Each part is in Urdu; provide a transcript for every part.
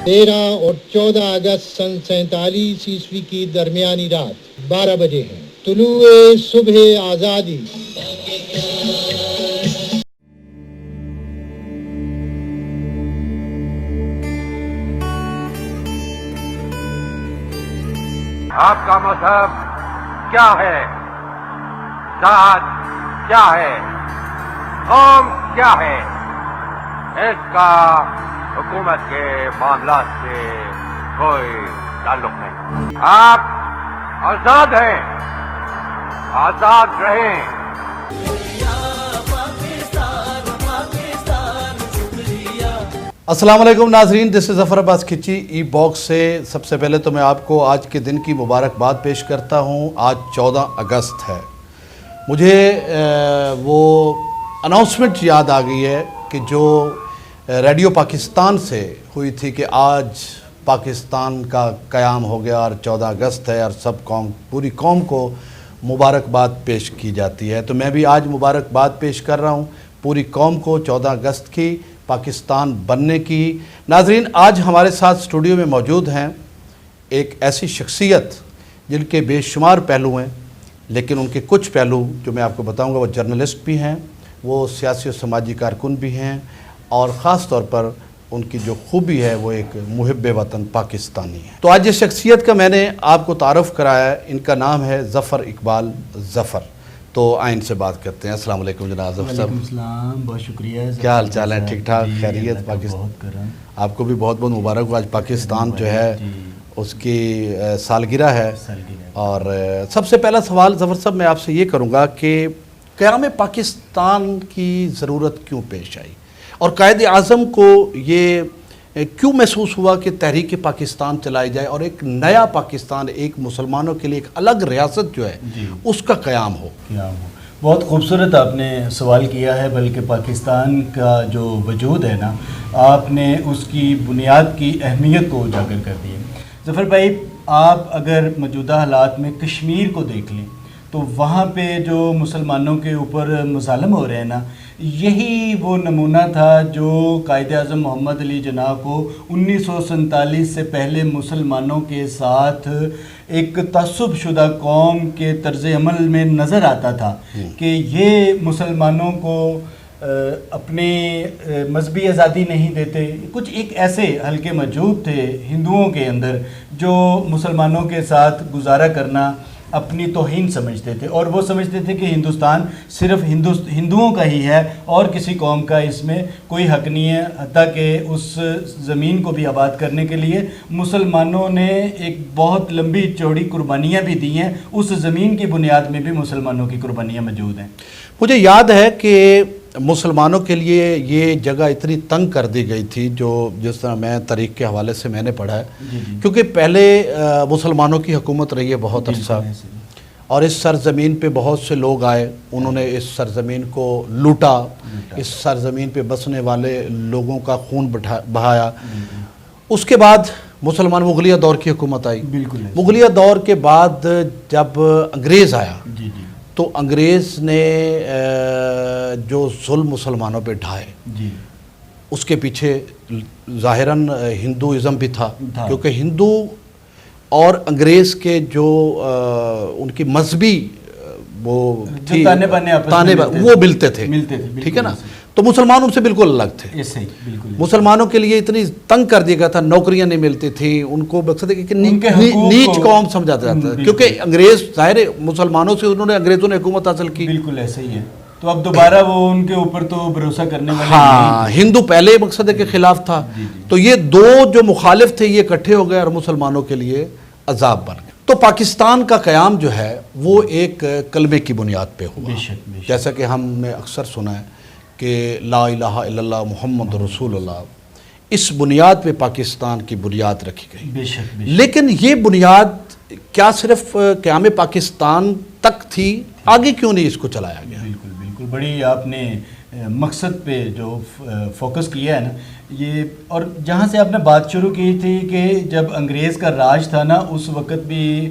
13 اور 14 اگست سن 47 عیسوی کی درمیانی رات 12 بجے ہیں. طلوع صبح آزادی. آپ کا مذہب کیا ہے؟ ذات کیا ہے؟ قوم کیا ہے؟ اس کا حکومت کے معاملات سے کوئی تعلق نہیں. آپ آزاد ہیں، آزاد رہیں. السلام علیکم ناظرین، دس از ظفر عباس کھچی ای باکس سے. سب سے پہلے تو میں آپ کو آج کے دن کی مبارکباد پیش کرتا ہوں. آج 14 اگست ہے. مجھے وہ اناؤنسمنٹ یاد آ گئی ہے کہ جو ریڈیو پاکستان سے ہوئی تھی کہ آج پاکستان کا قیام ہو گیا اور 14 اگست ہے اور پوری قوم کو مبارکباد پیش کی جاتی ہے. تو میں بھی آج مبارکباد پیش کر رہا ہوں پوری قوم کو 14 اگست کی، پاکستان بننے کی. ناظرین، آج ہمارے ساتھ اسٹوڈیو میں موجود ہیں ایک ایسی شخصیت جن کے بے شمار پہلو ہیں، لیکن ان کے کچھ پہلو جو میں آپ کو بتاؤں گا، وہ جرنلسٹ بھی ہیں، وہ سیاسی و سماجی کارکن بھی ہیں، اور خاص طور پر ان کی جو خوبی ہے وہ ایک محب وطن پاکستانی ہے. تو آج اس شخصیت کا میں نے آپ کو تعارف کرایا ہے. ان کا نام ہے ظفر اقبال ظفر. تو آئین سے بات کرتے ہیں. السلام علیکم جناب ظفر صاحب. وعلیکم السلام، بہت شکریہ. کیا حال چال ہے؟ ٹھیک ٹھاک؟ خیریت؟ پاکستان آپ کو بھی بہت بہت مبارک ہو. آج پاکستان جو ہے اس کی سالگرہ ہے. اور سب سے پہلا سوال ظفر صاحب میں آپ سے یہ کروں گا کہ قیام پاکستان کی ضرورت کیوں پیش آئی، اور قائد اعظم کو یہ کیوں محسوس ہوا کہ تحریک پاکستان چلائی جائے اور ایک نیا پاکستان، ایک مسلمانوں کے لیے ایک الگ ریاست جو ہے اس کا قیام ہو؟ بہت خوبصورت آپ نے سوال کیا ہے. بلکہ پاکستان کا جو وجود ہے نا، آپ نے اس کی بنیاد کی اہمیت کو اجاگر کر دی ہے. ظفر بھائی، آپ اگر موجودہ حالات میں کشمیر کو دیکھ لیں تو وہاں پہ جو مسلمانوں کے اوپر مظالم ہو رہے ہیں نا، یہی وہ نمونہ تھا جو قائد اعظم محمد علی جناح کو 1947 سے پہلے مسلمانوں کے ساتھ ایک تعصب شدہ قوم کے طرز عمل میں نظر آتا تھا کہ یہ مسلمانوں کو اپنی مذہبی آزادی نہیں دیتے. کچھ ایک ایسے حلقے موجود تھے ہندوؤں کے اندر جو مسلمانوں کے ساتھ گزارا کرنا اپنی توہین سمجھتے تھے، اور وہ سمجھتے تھے کہ ہندوستان صرف ہندوؤں کا ہی ہے اور کسی قوم کا اس میں کوئی حق نہیں ہے. حتیٰ کہ اس زمین کو بھی آباد کرنے کے لیے مسلمانوں نے ایک بہت لمبی چوڑی قربانیاں بھی دی ہیں. اس زمین کی بنیاد میں بھی مسلمانوں کی قربانیاں موجود ہیں. مجھے یاد ہے کہ مسلمانوں کے لیے یہ جگہ اتنی تنگ کر دی گئی تھی، جو جس طرح میں تاریخ کے حوالے سے میں نے پڑھا ہے، کیونکہ پہلے مسلمانوں کی حکومت رہی ہے بہت عرصہ، اور اس سرزمین پہ بہت سے لوگ آئے، انہوں نے اس سرزمین کو لوٹا، اس سرزمین پہ بسنے والے لوگوں کا خون بہایا. اس کے بعد مغلیہ دور کی حکومت آئی. مغلیہ دور کے بعد جب انگریز آیا تو انگریز نے جو ظلم مسلمانوں پہ ڈھائے، اس کے پیچھے ظاہراً ہندوازم بھی تھا، کیونکہ ہندو اور انگریز کے جو ان کی مذہبی وہ تھی وہ ملتے تھے، ٹھیک ہے نا. تو مسلمان ان سے بالکل الگ تھے. مسلمانوں کے لیے اتنی تنگ کر دیا گیا تھا، نوکریاں نہیں ملتی تھیں ان کو، مقصد ہے کہ نیچ قوم سمجھا جاتا ہے، کیونکہ انگریز ظاہر مسلمانوں سے انگریزوں نے حکومت حاصل کی. بالکل ایسا ہی ہے. تو اب دوبارہ وہ ان کے اوپر تو بھروسہ کرنے والے ہاں، ہندو پہلے مقصد ہے کے خلاف تھا. تو یہ دو جو مخالف تھے یہ اکٹھے ہو گئے اور مسلمانوں کے لیے عذاب بن گئے. تو پاکستان کا قیام جو ہے وہ ایک کلمے کی بنیاد پہ ہوا، جیسا کہ ہم نے اکثر سنا ہے کہ لا الہ الا اللہ محمد رسول اللہ. اس بنیاد پہ پاکستان کی بنیاد رکھی گئی. لیکن یہ بنیاد کیا صرف قیام پاکستان تک تھی؟ آگے کیوں نہیں اس کو چلایا گیا؟ بالکل بڑی آپ نے مقصد پہ جو فوکس کیا ہے نا یہ، اور جہاں سے آپ نے بات شروع کی تھی کہ جب انگریز کا راج تھا نا، اس وقت بھی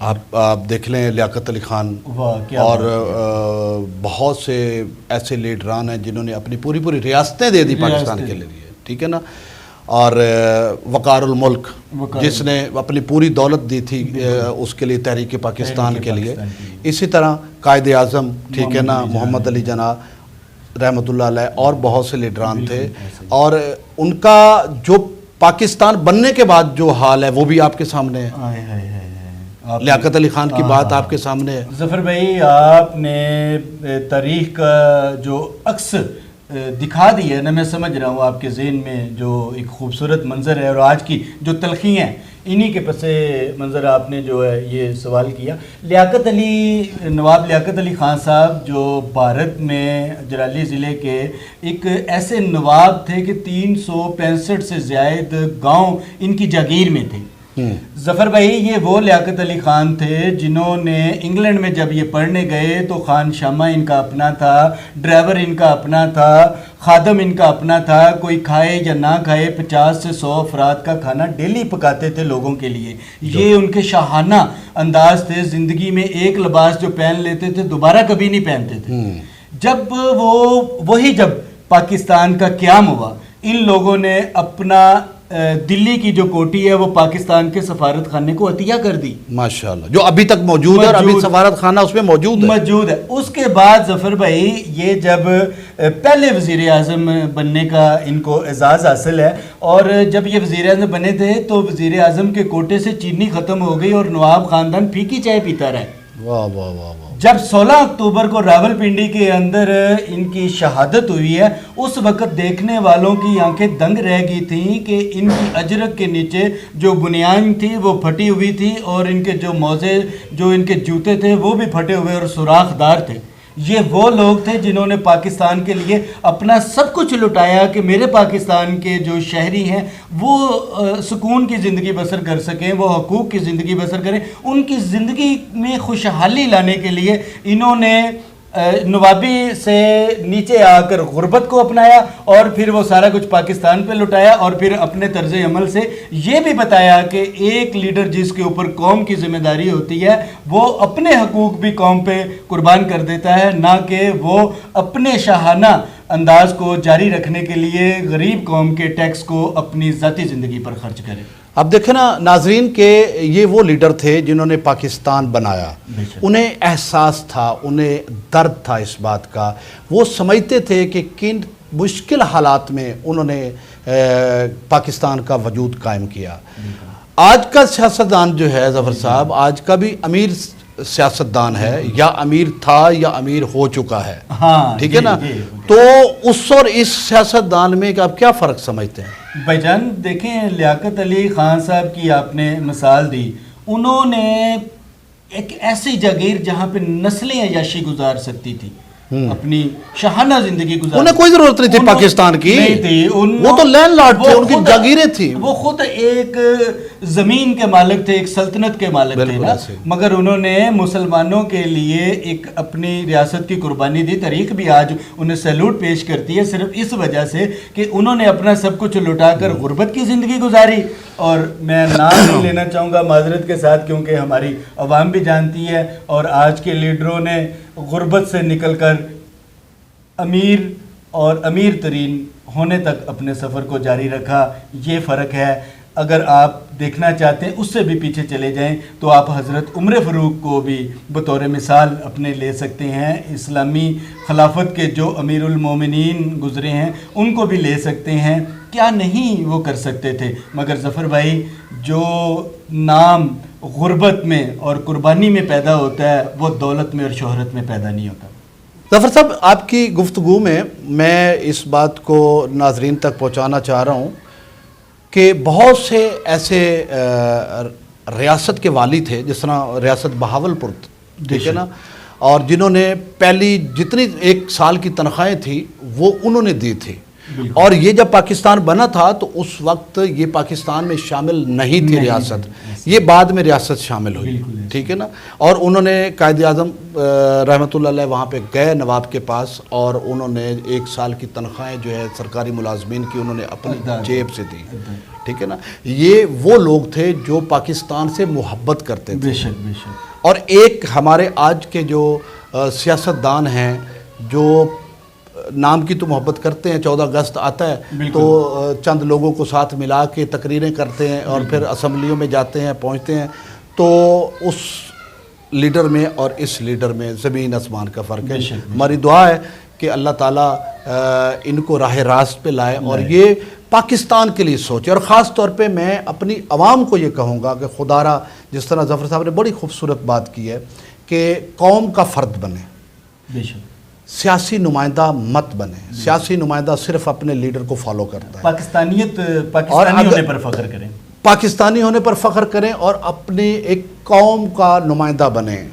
آپ دیکھ لیں لیاقت علی خان اور بہت سے ایسے لیڈران ہیں جنہوں نے اپنی پوری ریاستیں دے دی پاکستان کے لیے، ٹھیک ہے نا، اور وقار الملک جس نے اپنی پوری دولت دی تھی اس کے لیے تحریک پاکستان کے لیے، اسی طرح قائد اعظم، ٹھیک ہے نا، محمد علی جناح رحمۃ اللہ علیہ، اور بہت سے لیڈران تھے، اور ان کا جو پاکستان بننے کے بعد جو حال ہے وہ بھی آپ کے سامنے ہے۔ لیاقت علی خان کی بات آپ کے سامنے ہے۔ ظفر بھائی، آپ نے تاریخ کا جو عکس دکھا دی ہے نا، میں سمجھ رہا ہوں آپ کے ذہن میں جو ایک خوبصورت منظر ہے، اور آج کی جو تلخی ہیں انہی کے پس منظر آپ نے جو ہے یہ سوال کیا۔ نواب لیاقت علی خان صاحب جو بھارت میں جرالی ضلع کے ایک ایسے نواب تھے کہ 365 سے زائد گاؤں ان کی جاگیر میں تھے۔ ظفر بھائی، یہ وہ لیاقت علی خان تھے جنہوں نے انگلینڈ میں جب یہ پڑھنے گئے تو خان شامہ ان کا اپنا تھا، ڈرائیور ان کا اپنا تھا، خادم ان کا اپنا تھا، کوئی کھائے یا نہ کھائے 50 سے 100 افراد کا کھانا ڈیلی پکاتے تھے لوگوں کے لیے۔ یہ ان کے شاہانہ انداز تھے، زندگی میں ایک لباس جو پہن لیتے تھے دوبارہ کبھی نہیں پہنتے تھے۔ جب پاکستان کا قیام ہوا، ان لوگوں نے اپنا دلی کی جو کوٹھی ہے وہ پاکستان کے سفارت خانے کو عطیہ کر دی، ماشاءاللہ، جو ابھی تک موجود ہے، اور ابھی سفارت خانہ اس میں موجود ہے۔ اس کے بعد ظفر بھائی، یہ جب پہلے وزیر اعظم بننے کا ان کو اعزاز حاصل ہے، اور جب یہ وزیر اعظم بنے تھے تو وزیر اعظم کے کوٹے سے چینی ختم ہو گئی اور نواب خاندان پھیکی چائے پیتا رہا۔ واہ واہ واہ واہ۔ جب 16 اکتوبر کو راول پنڈی کے اندر ان کی شہادت ہوئی ہے، اس وقت دیکھنے والوں کی آنکھیں دنگ رہ گئی تھیں کہ ان کی اجرک کے نیچے جو بنیان تھی وہ پھٹی ہوئی تھی، اور ان کے جو موزے، جو ان کے جوتے تھے وہ بھی پھٹے ہوئے اور سوراخ دار تھے۔ یہ وہ لوگ تھے جنہوں نے پاکستان کے لیے اپنا سب کچھ لٹایا کہ میرے پاکستان کے جو شہری ہیں وہ سکون کی زندگی بسر کر سکیں، وہ حقوق کی زندگی بسر کریں۔ ان کی زندگی میں خوشحالی لانے کے لیے انہوں نے نوابی سے نیچے آ کر غربت کو اپنایا، اور پھر وہ سارا کچھ پاکستان پہ لٹایا، اور پھر اپنے طرز عمل سے یہ بھی بتایا کہ ایک لیڈر جس کے اوپر قوم کی ذمہ داری ہوتی ہے وہ اپنے حقوق بھی قوم پہ قربان کر دیتا ہے، نہ کہ وہ اپنے شاہانہ انداز کو جاری رکھنے کے لیے غریب قوم کے ٹیکس کو اپنی ذاتی زندگی پر خرچ کرے۔ اب دیکھیں نا ناظرین کہ یہ وہ لیڈر تھے جنہوں نے پاکستان بنایا، انہیں احساس تھا، انہیں درد تھا اس بات کا، وہ سمجھتے تھے کہ کن مشکل حالات میں انہوں نے پاکستان کا وجود قائم کیا۔ آج کا سیاستدان جو ہے ظفر صاحب، آج کا بھی امیر سیاستدان ہے، یا امیر تھا یا امیر ہو چکا ہے، ٹھیک ہے نا، تو اس اور اس سیاستدان میں آپ کیا فرق سمجھتے ہیں؟ بھائی جان دیکھیں، لیاقت علی خان صاحب کی آپ نے مثال دی، انہوں نے ایک ایسی جاگیر جہاں پہ نسلیں عیاشی گزار سکتی تھی، اپنی شاہانہ زندگی گزار، انہیں کوئی ضرورت نہیں تھی پاکستان کی، نہیں تھی، وہ تو لینڈ لارڈ تھے، ان کی جاگیریں تھی، وہ خود ایک زمین کے مالک تھے، ایک سلطنت کے مالک تھے نا، مگر انہوں نے مسلمانوں کے لیے ایک اپنی ریاست کی قربانی دی۔ تاریخ بھی آج انہیں سیلوٹ پیش کرتی ہے صرف اس وجہ سے کہ انہوں نے اپنا سب کچھ لٹا کر غربت کی زندگی گزاری۔ اور میں نام نہیں لینا چاہوں گا معذرت کے ساتھ، کیونکہ ہماری عوام بھی جانتی ہے، اور آج کے لیڈروں نے غربت سے نکل کر امیر اور امیر ترین ہونے تک اپنے سفر کو جاری رکھا۔ یہ فرق ہے۔ اگر آپ دیکھنا چاہتے ہیں اس سے بھی پیچھے چلے جائیں تو آپ حضرت عمر فاروق کو بھی بطور مثال اپنے لے سکتے ہیں، اسلامی خلافت کے جو امیر المومنین گزرے ہیں ان کو بھی لے سکتے ہیں۔ کیا نہیں وہ کر سکتے تھے، مگر ظفر بھائی جو نام غربت میں اور قربانی میں پیدا ہوتا ہے وہ دولت میں اور شہرت میں پیدا نہیں ہوتا۔ ظفر صاحب، آپ کی گفتگو میں اس بات کو ناظرین تک پہنچانا چاہ رہا ہوں کہ بہت سے ایسے ریاست کے والی تھے، جس طرح ریاست بہاولپور، ٹھیک ہے نا، اور جنہوں نے پہلی جتنی ایک سال کی تنخواہیں تھی وہ انہوں نے دی تھی، اور یہ جب پاکستان بنا تھا تو اس وقت یہ پاکستان میں شامل نہیں تھی ریاست، یہ بعد میں ریاست شامل ہوئی، ٹھیک ہے نا، اور انہوں نے قائد اعظم رحمۃ اللہ علیہ وہاں پہ گئے نواب کے پاس، اور انہوں نے 1 سال کی تنخواہیں جو ہے سرکاری ملازمین کی انہوں نے اپنی جیب سے دی، ٹھیک ہے نا. یہ وہ لوگ تھے جو پاکستان سے محبت کرتے تھے. بے شک بے شک. اور ایک ہمارے آج کے جو سیاستدان ہیں جو نام کی تو محبت کرتے ہیں, 14 اگست آتا ہے تو چند لوگوں کو ساتھ ملا کے تقریریں کرتے ہیں اور پھر اسمبلیوں میں جاتے ہیں, پہنچتے ہیں, تو اس لیڈر میں اور اس لیڈر میں زمین آسمان کا فرق ہے. ہماری دعا ہے کہ اللہ تعالیٰ ان کو راہ راست پہ لائے اور یہ پاکستان کے لیے سوچے. اور خاص طور پہ میں اپنی عوام کو یہ کہوں گا کہ خدا را, جس طرح ظفر صاحب نے بڑی خوبصورت بات کی ہے کہ قوم کا فرد بنے, بے شک, سیاسی نمائندہ مت بنے. سیاسی نمائندہ صرف اپنے لیڈر کو فالو کرتا ہے. پاکستانیت پاکستانی ہونے پر فخر کریں, پاکستانی ہونے پر فخر کریں اور اپنے ایک قوم کا نمائندہ بنیں,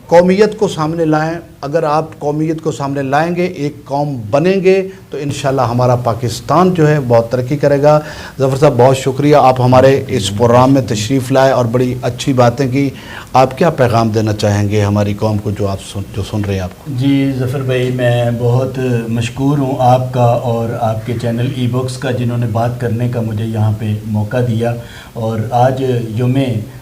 قومیت کو سامنے لائیں. اگر آپ قومیت کو سامنے لائیں گے, ایک قوم بنیں گے, تو انشاءاللہ ہمارا پاکستان جو ہے بہت ترقی کرے گا. ظفر صاحب بہت شکریہ, آپ ہمارے اس پروگرام میں تشریف لائے اور بڑی اچھی باتیں کی. آپ کیا پیغام دینا چاہیں گے ہماری قوم کو جو سن رہے ہیں آپ کو؟ جی ظفر بھائی, میں بہت مشکور ہوں آپ کا اور آپ کے چینل ای بکس کا, جنہوں نے بات کرنے کا مجھے یہاں پہ موقع دیا. اور آج یوم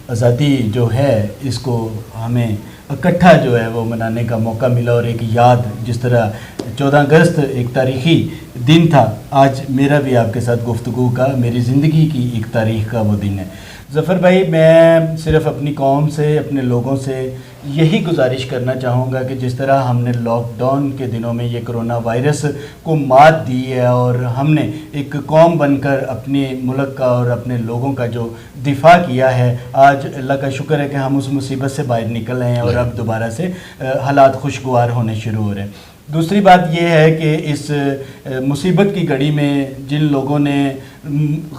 آزادی جو ہے اس کو ہمیں اکٹھا جو ہے وہ منانے کا موقع ملا, اور ایک یاد, جس طرح 14 اگست ایک تاریخی دن تھا, آج میرا بھی آپ کے ساتھ گفتگو کا, میری زندگی کی ایک تاریخ کا وہ دن ہے. ظفر بھائی, میں صرف اپنی قوم سے, اپنے لوگوں سے یہی گزارش کرنا چاہوں گا کہ جس طرح ہم نے لاک ڈاؤن کے دنوں میں یہ کرونا وائرس کو مات دی ہے اور ہم نے ایک قوم بن کر اپنے ملک کا اور اپنے لوگوں کا جو دفاع کیا ہے, آج اللہ کا شکر ہے کہ ہم اس مصیبت سے باہر نکل رہے ہیں اور اب دوبارہ سے حالات خوشگوار ہونے شروع ہو رہے ہیں. دوسری بات یہ ہے کہ اس مصیبت کی گھڑی میں جن لوگوں نے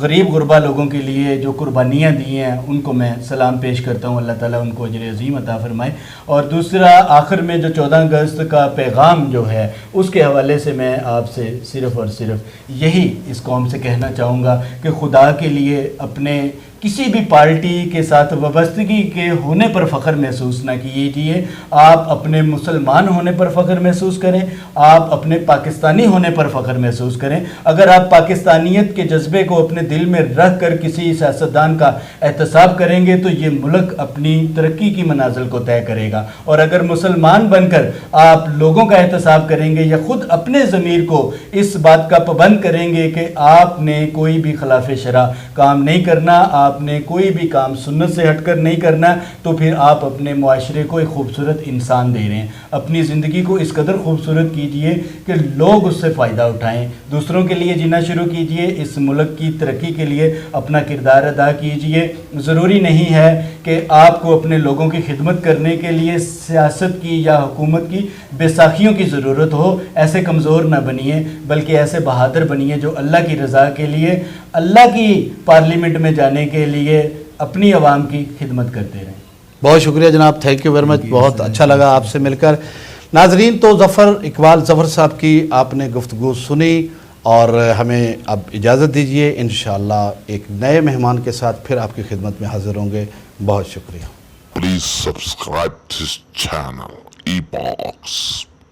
غریب غربا لوگوں کے لیے جو قربانیاں دی ہیں, ان کو میں سلام پیش کرتا ہوں. اللہ تعالیٰ ان کو اجر عظیم عطا فرمائے. اور دوسرا, آخر میں جو 14 اگست کا پیغام جو ہے اس کے حوالے سے میں آپ سے صرف اور صرف یہی اس قوم سے کہنا چاہوں گا کہ خدا کے لیے اپنے کسی بھی پارٹی کے ساتھ وابستگی کے ہونے پر فخر محسوس نہ کیجیے. آپ اپنے مسلمان ہونے پر فخر محسوس کریں, آپ اپنے پاکستانی ہونے پر فخر محسوس کریں. اگر آپ پاکستانیت کے جذبے کو اپنے دل میں رکھ کر کسی سیاستدان کا احتساب کریں گے تو یہ ملک اپنی ترقی کی منازل کو طے کرے گا. اور اگر مسلمان بن کر آپ لوگوں کا احتساب کریں گے یا خود اپنے ضمیر کو اس بات کا پابند کریں گے کہ آپ نے کوئی بھی خلاف شرع کام نہیں کرنا, آپ نے کوئی بھی کام سنت سے ہٹ کر نہیں کرنا, تو پھر آپ اپنے معاشرے کو ایک خوبصورت انسان دے رہے ہیں. اپنی زندگی کو اس قدر خوبصورت کیجئے کہ لوگ اس سے فائدہ اٹھائیں, دوسروں کے لیے جینا شروع کیجئے, اس ملک کی ترقی کے لیے اپنا کردار ادا کیجئے. ضروری نہیں ہے کہ آپ کو اپنے لوگوں کی خدمت کرنے کے لیے سیاست کی یا حکومت کی بیساکھیوں کی ضرورت ہو. ایسے کمزور نہ بنیے, بلکہ ایسے بہادر بنیے جو اللہ کی رضا کے لیے, اللہ کی پارلیمنٹ میں جانے کے لیے اپنی عوام کی خدمت کرتے رہیں. بہت شکریہ جناب, تھینک یو ویری مچ, بہت اچھا لگا آپ سے مل کر. ناظرین, تو اقبال ظفر صاحب کی آپ نے گفتگو سنی اور ہمیں اب اجازت دیجیے. انشاءاللہ ایک نئے مہمان کے ساتھ پھر آپ کی خدمت میں حاضر ہوں گے. بہت شکریہ. Please subscribe to this channel, eBox.